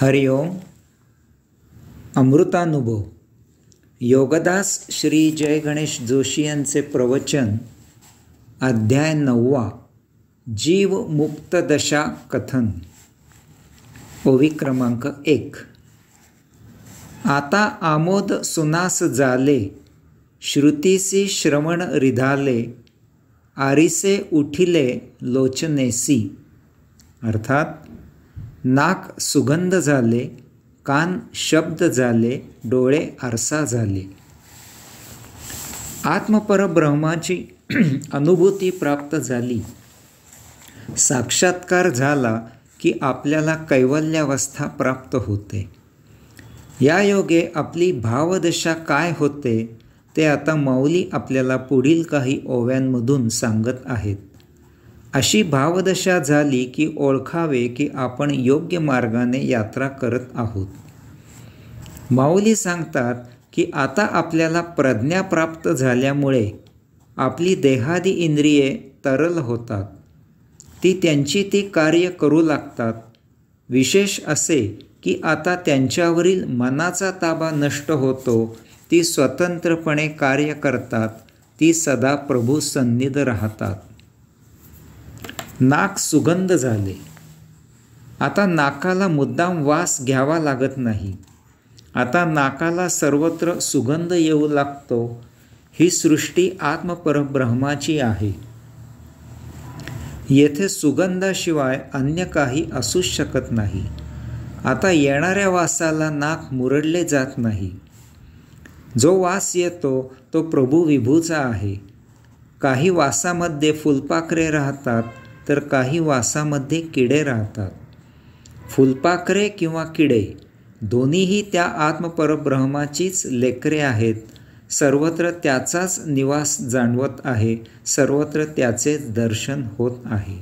हरिओम. अमृतानुभव. योगदास श्री जय गणेश जोशी यांचे प्रवचन. अध्याय 9. जीव मुक्त दशा कथन. ओवी क्रमांक 1. आता आमोद सुनास झाले, श्रुतीसी श्रवण रिधाले, आरिसे उठिले लोचनेसी. अर्थात नाक सुगंध झाले, कान शब्द झाले, डोळे आरसा झाले. आत्मपरब्रह्माची अनुभूती प्राप्त झाली, साक्षात्कार झाला की आपल्याला कैवल्यावस्था प्राप्त होते. या योगे आपली भावदशा काय होते ते आता माऊली आपल्याला पुढील काही ओव्यांमधून सांगत आहेत. अशी भावदशा झाली की ओळखावे की आपण योग्य मार्गाने यात्रा करत आहोत. माऊली सांगतात की आता आपल्याला प्रज्ञा प्राप्त झाल्यामुळे आपली देहादी इंद्रिये तरल होतात, ती त्यांची ती कार्य करू लागतात. विशेष असे की आता त्यांच्यावरील मनाचा ताबा नष्ट होतो, ती स्वतंत्रपणे कार्य करतात, ती सदा प्रभू सन्निध राहतात. नाक सुगंध झाले. आता नाकाला मुद्दाम वास घ्यावा लागत नाही, आता नाकाला सर्वत्र सुगंध येऊ लागतो. ही सृष्टी आत्मपरब्रह्माची आहे. येथे सुगंधाशिवाय अन्य काही असूच शकत नाही. आता येणाऱ्या वासाला नाक मुरडले जात नाही. जो वास येतो तो प्रभू विभूचा आहे. काही वासामध्ये फुलपाखरे राहतात तर काही वासामध्ये किडे राहतात. फुलपाखरे किंवा किडे दोन्हीही त्या आत्मपरब्रह्माचीच लेकरे आहेत. सर्वत्र त्याचाच निवास जाणवत आहे, सर्वत्र त्याचेच दर्शन होत आहे.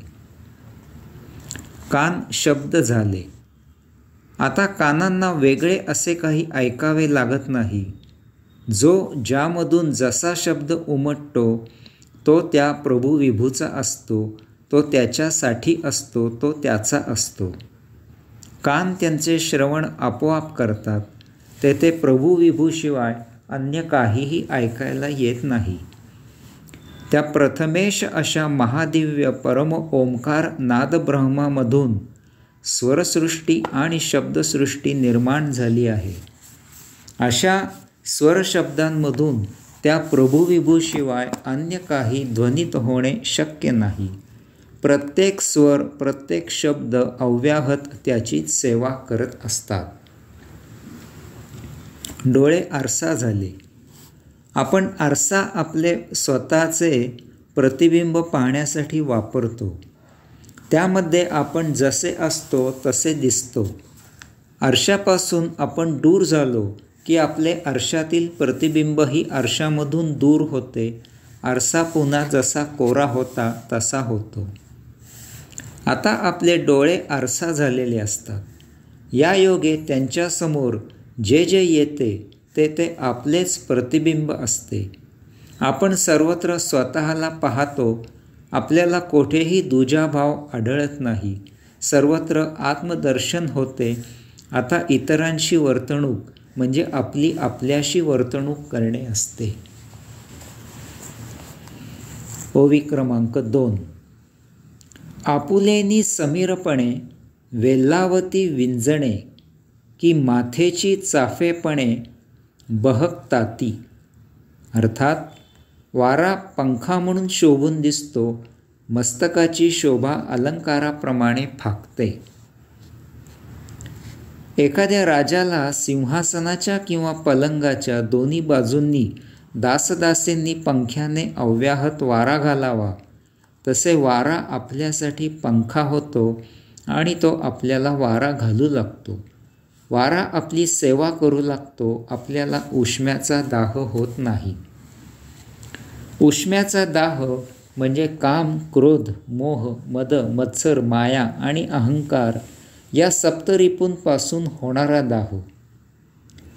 कान शब्द झाले. आता कानांना वेगळे असे काही ऐकावे लागत नाही. जो ज्यामधून जसा शब्द उमटतो तो त्या प्रभू विभूचा असतो, तो त्याच्यासाठी असतो, तो त्याचा असतो. कान त्यांचे श्रवण आपोआप करतात. तेथे प्रभू विभूशिवाय अन्य काहीही ऐकायला येत नाही. त्या प्रथमेश अशा महादिव्य परम ओंकार नादब्रह्मामधून स्वरसृष्टी आणि शब्दसृष्टी निर्माण झाली आहे. अशा स्वरशब्दांमधून त्या प्रभुविभूशिवाय अन्य काही ध्वनित होणे शक्य नाही. प्रत्येक स्वर, प्रत्येक शब्द अव्याहत त्याचीच सेवा करत असतात. डोळे आरसा झाले. आपण आरसा आपले स्वतःचे प्रतिबिंब पाहण्यासाठी वापरतो. त्यामध्ये आपण जसे असतो तसे दिसतो. आरशापासून आपण दूर झालो की आपले आरशातील प्रतिबिंबही आरशामधून दूर होते. आरसा पुन्हा जसा कोरा होता तसा होतो. आता आपले डोळे आरसा झालेले असतात. या योगे त्यांच्यासमोर जे जे येते ते ते आपलेच प्रतिबिंब असते. आपण सर्वत्र स्वतःला पाहतो. आपल्याला कोठेही दुजाभाव आढळत नाही. सर्वत्र आत्मदर्शन होते. आता इतरांशी वर्तणूक म्हणजे आपली आपल्याशी वर्तणूक करणे असते. ओवी क्रमांक 2. आपुलेनी समीरपणे वेल्लावती विंजणे, की माथेची चाफेपणे बहकताती. अर्थात वारा पंखा म्हणून शोभून दिसतो, मस्तकाची शोभा अलंकाराप्रमाणे फाकते. एखाद्या राजाला सिंहासनाच्या किंवा पलंगाच्या दोन्ही बाजूंनी दासदासींनी पंख्याने अव्याहत वारा घालावा, तसे वारा आपल्यासाठी पंखा होतो आणि तो आपल्याला वारा घालू लागतो. वारा आपली सेवा करू लागतो. आपल्याला उष्म्याचा दाह होत नाही. उष्म्याचा दाह म्हणजे काम, क्रोध, मोह, मद, मत्सर, माया आणि अहंकार या सप्तरिपूंपासून होणारा दाह.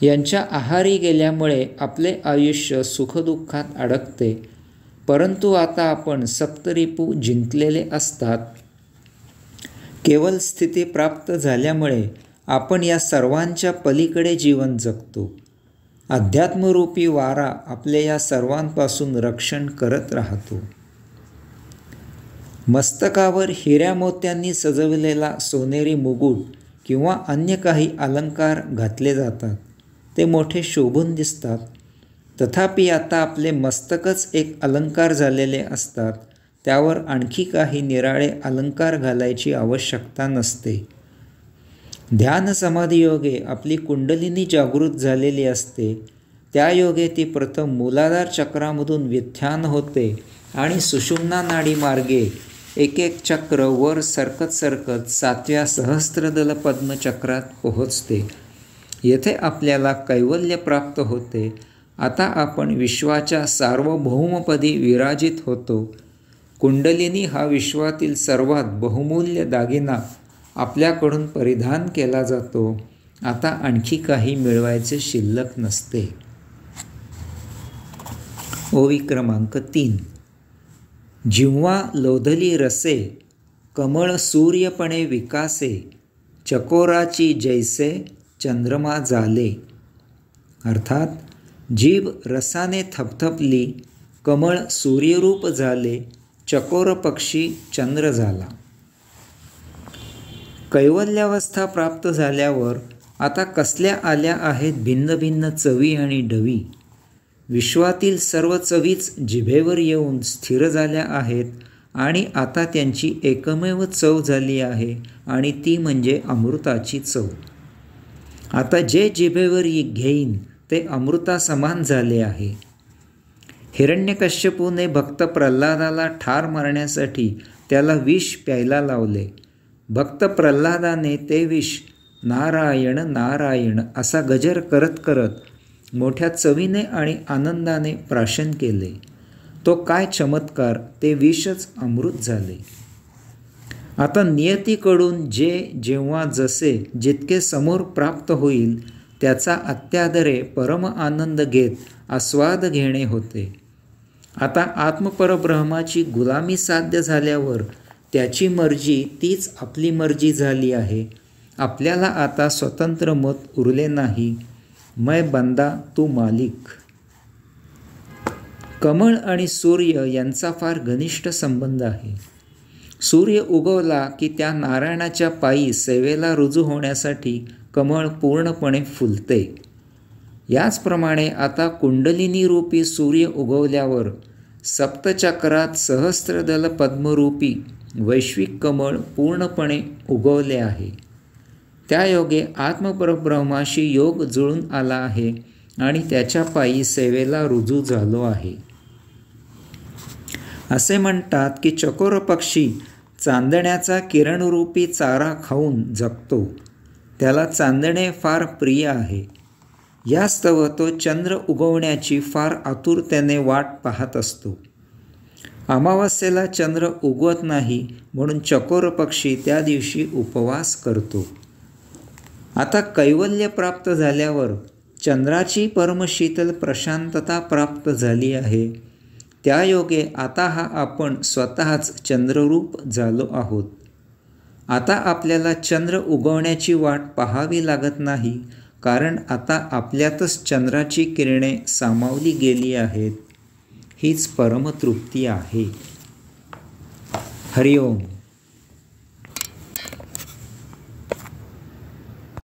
यांच्या आहारी गेल्यामुळे आपले आयुष्य सुखदुःखात अडकते. परंतु आता आपण सप्तरिपू जिंकलेले असतात. केवल स्थिती प्राप्त झाल्यामुळे आपण या सर्वांच्या पलीकडे जीवन जगतो. अध्यात्मरूपी वारा आपल्या या सर्वांपासून रक्षण करत राहतो. मस्तकावर हिऱ्या मोत्यांनी सजवलेला सोनेरी मुकुट किंवा अन्य काही अलंकार घातले जातात. ते मोठे शोभून दिसतात. तथापि आता आपले मस्तकच एक अलंकार झालेले असतात. त्यावर आणखी काही निराळे अलंकार घालायची आवश्यकता नसते. ध्यान समाधी योगे आपली कुंडलिनी जागृत झालेली असते. त्या योगे ती प्रथम मूलाधार चक्रामधून व्युत्थान होते आणि सुषुम्ना नाडी मार्गे एक एक चक्र वर सरकत सरकत 7व्या सहस्त्रदल पद्मचक्रात पोहोचते. येथे आपल्याला कैवल्य प्राप्त होते. आता आपण विश्वाच्या सार्वभौमपदी विराजित होतो. कुंडलिनी हा विश्वातील सर्वात बहुमूल्य दागिना आपल्याकडून परिधान केला जातो. आता आणखी काही मिळवायचे शिल्लक नसते. ओवी क्रमांक 3. जिव्हा लोधली रसे, कमळ सूर्यपणे विकासे, चकोराची जैसे चंद्रमा झाले. अर्थात जीभ रसाने थपथपली, कमळ सूर्यरूप झाले, चकोर पक्षी चंद्र झाला. कैवल्यावस्था प्राप्त झाल्यावर आता कसल्या आल्या आहेत भिन्न भिन्न चवी आणि ढवी. विश्वातील सर्व चवीच जिभेवर येऊन स्थिर झाल्या आहेत आणि आता त्यांची एकमेव चव झाली आहे आणि ती म्हणजे अमृताची चव. आता जे जिभेवर घेईन ते अमृता समान झाले आहे. हिरण्यकश्यपूने भक्त प्रल्हादाला ठार मारण्यासाठी त्याला विष प्यायला लावले. भक्त प्रल्हादाने ते विष नारायण नारायण असा गजर करत करत मोठ्या चवीने आणि आनंदाने प्राशन केले. तो काय चमत्कार, ते विषच अमृत झाले. आता नियतीकडून जे जेव्हा जसे जितके समोर प्राप्त होईल त्याचा अत्यादरे परम आनंद घेत आस्वाद घेणे होते. आता आत्मपरब्रह्माची गुलामी साध्य झाल्यावर त्याची मर्जी तीच आपली मर्जी झाली आहे. आपल्याला आता स्वतंत्र मत उरले नाही. मैं बंदा तू मालिक. कमळ आणि सूर्य यांचा फार घनिष्ठ संबंध आहे. सूर्य उगवला की त्या नारायणाच्या पायी सेवेला रुजू होण्यासाठी कमळ पूर्णपणे फुलते. याचप्रमाणे आता कुंडलिनी रूपी सूर्य उगवल्यावर सप्तचक्रात सहस्त्रदल पद्मरूपी वैश्विक कमळ पूर्णपणे उगवले आहे. त्या योगे आत्मपरब्रह्माशी योग जुळून आला आहे आणि त्याच्या पायी सेवेला रुजू झालो आहे. असे म्हणतात की चकोर पक्षी चांदण्याचा किरणरूपी चारा खाऊन जगतो. त्याला चांदणे फार प्रिय आहे. यास्तव तो चंद्र उगवण्याची फार आतुरतेने वाट पाहत असतो. अमावास्येला चंद्र उगवत नाही म्हणून चकोर पक्षी त्या दिवशी उपवास करतो. आता कैवल्य प्राप्त झाल्यावर चंद्राची परमशीतल प्रशांतता प्राप्त झाली आहे. त्या योगे आता हा आपण स्वतःच चंद्ररूप झालो आहोत. आता आपल्याला चंद्र उगवण्याची वाट पाहावी लागत नाही, कारण आता आपल्यातच चंद्राची किरणे सामावली गेली आहेत. हीच परमतृप्ती आहे. हरिओम.